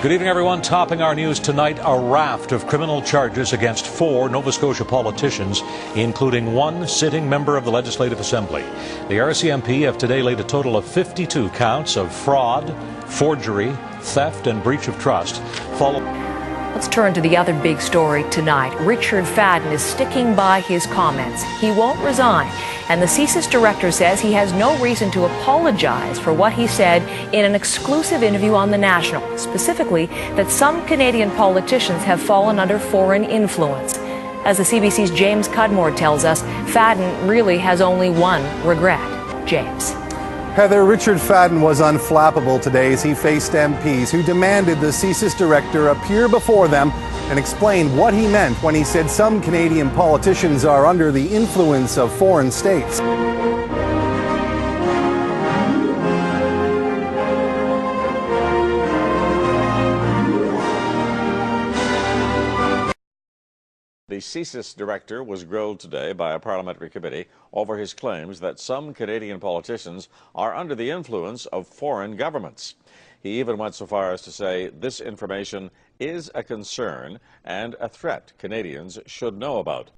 Good evening, everyone. Topping our news tonight, a raft of criminal charges against 4 Nova Scotia politicians, including 1 sitting member of the Legislative Assembly. The RCMP have today laid a total of 52 counts of fraud, forgery, theft and breach of trust. Let's turn to the other big story tonight. Richard Fadden is sticking by his comments. He won't resign. And the CSIS director says he has no reason to apologize for what he said in an exclusive interview on The National, specifically that some Canadian politicians have fallen under foreign influence. As the CBC's James Cudmore tells us, Fadden really has only one regret. James. Heather, Richard Fadden was unflappable today as he faced MPs who demanded the CSIS director appear before them and explain what he meant when he said some Canadian politicians are under the influence of foreign states. The CSIS director was grilled today by a parliamentary committee over his claims that some Canadian politicians are under the influence of foreign governments. He even went so far as to say this information is a concern and a threat Canadians should know about.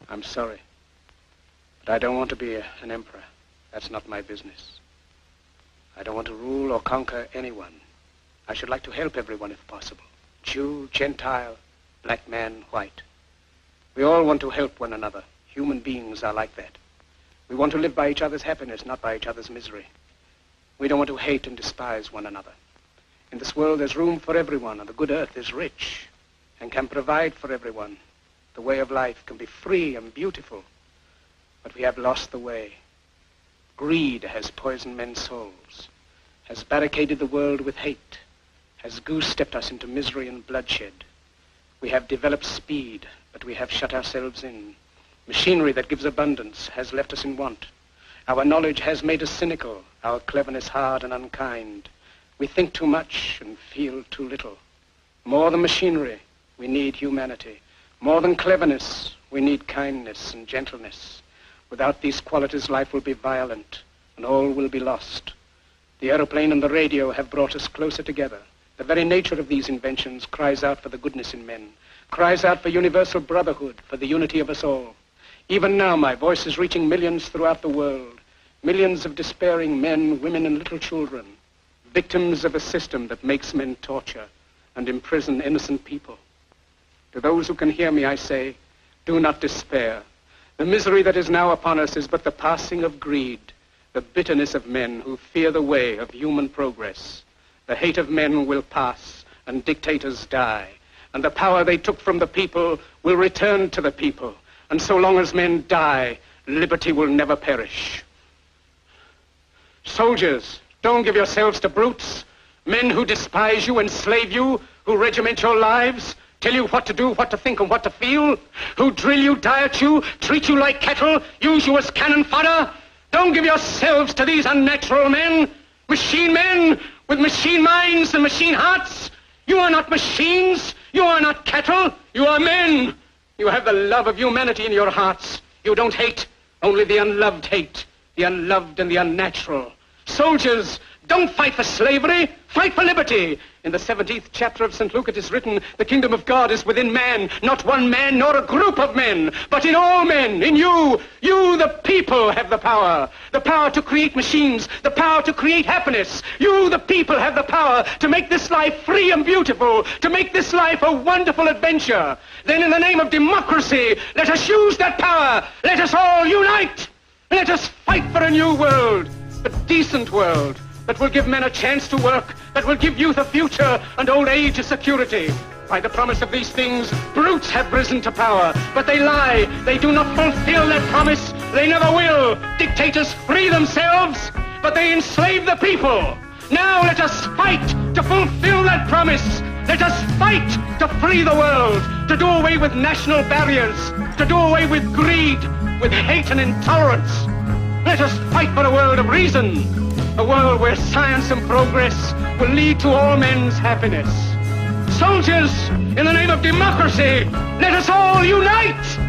I'm sorry, but I don't want to be an emperor. That's not my business. I don't want to rule or conquer anyone. I should like to help everyone if possible. Jew, Gentile, black man, white. We all want to help one another. Human beings are like that. We want to live by each other's happiness, not by each other's misery. We don't want to hate and despise one another. In this world there's room for everyone, and the good earth is rich and can provide for everyone. The way of life can be free and beautiful, but we have lost the way. Greed has poisoned men's souls, has barricaded the world with hate, has goose-stepped us into misery and bloodshed. We have developed speed, but we have shut ourselves in. Machinery that gives abundance has left us in want. Our knowledge has made us cynical, our cleverness hard and unkind. We think too much and feel too little. More than machinery, we need humanity. More than cleverness, we need kindness and gentleness. Without these qualities, life will be violent, and all will be lost. The aeroplane and the radio have brought us closer together. The very nature of these inventions cries out for the goodness in men, cries out for universal brotherhood, for the unity of us all. Even now, my voice is reaching millions throughout the world, millions of despairing men, women, and little children, victims of a system that makes men torture and imprison innocent people. To those who can hear me, I say, do not despair. The misery that is now upon us is but the passing of greed, the bitterness of men who fear the way of human progress. The hate of men will pass, and dictators die, and the power they took from the people will return to the people. And so long as men die, liberty will never perish. Soldiers, don't give yourselves to brutes, men who despise you, enslave you, who regiment your lives, tell you what to do, what to think, and what to feel, who drill you, diet you, treat you like cattle, use you as cannon fodder. Don't give yourselves to these unnatural men with machine minds and machine hearts. You are not machines, you are not cattle, you are men. You have the love of humanity in your hearts. You don't hate, only the unloved hate, the unloved and the unnatural. Soldiers, don't fight for slavery, fight for liberty. In the 17th chapter of St. Luke it is written, the kingdom of God is within man, not one man nor a group of men, but in all men, in you. You, the people, have the power to create machines, the power to create happiness. You, the people, have the power to make this life free and beautiful, to make this life a wonderful adventure. Then in the name of democracy, let us use that power. Let us all unite. Let us fight for a new world, a decent world, that will give men a chance to work, that will give youth a future and old age a security. By the promise of these things, brutes have risen to power, but they lie. They do not fulfill their promise. They never will. Dictators free themselves, but they enslave the people. Now let us fight to fulfill that promise. Let us fight to free the world, to do away with national barriers, to do away with greed, with hate and intolerance. Let us fight for a world of reason, a world where science and progress will lead to all men's happiness. Soldiers, in the name of democracy, let us all unite!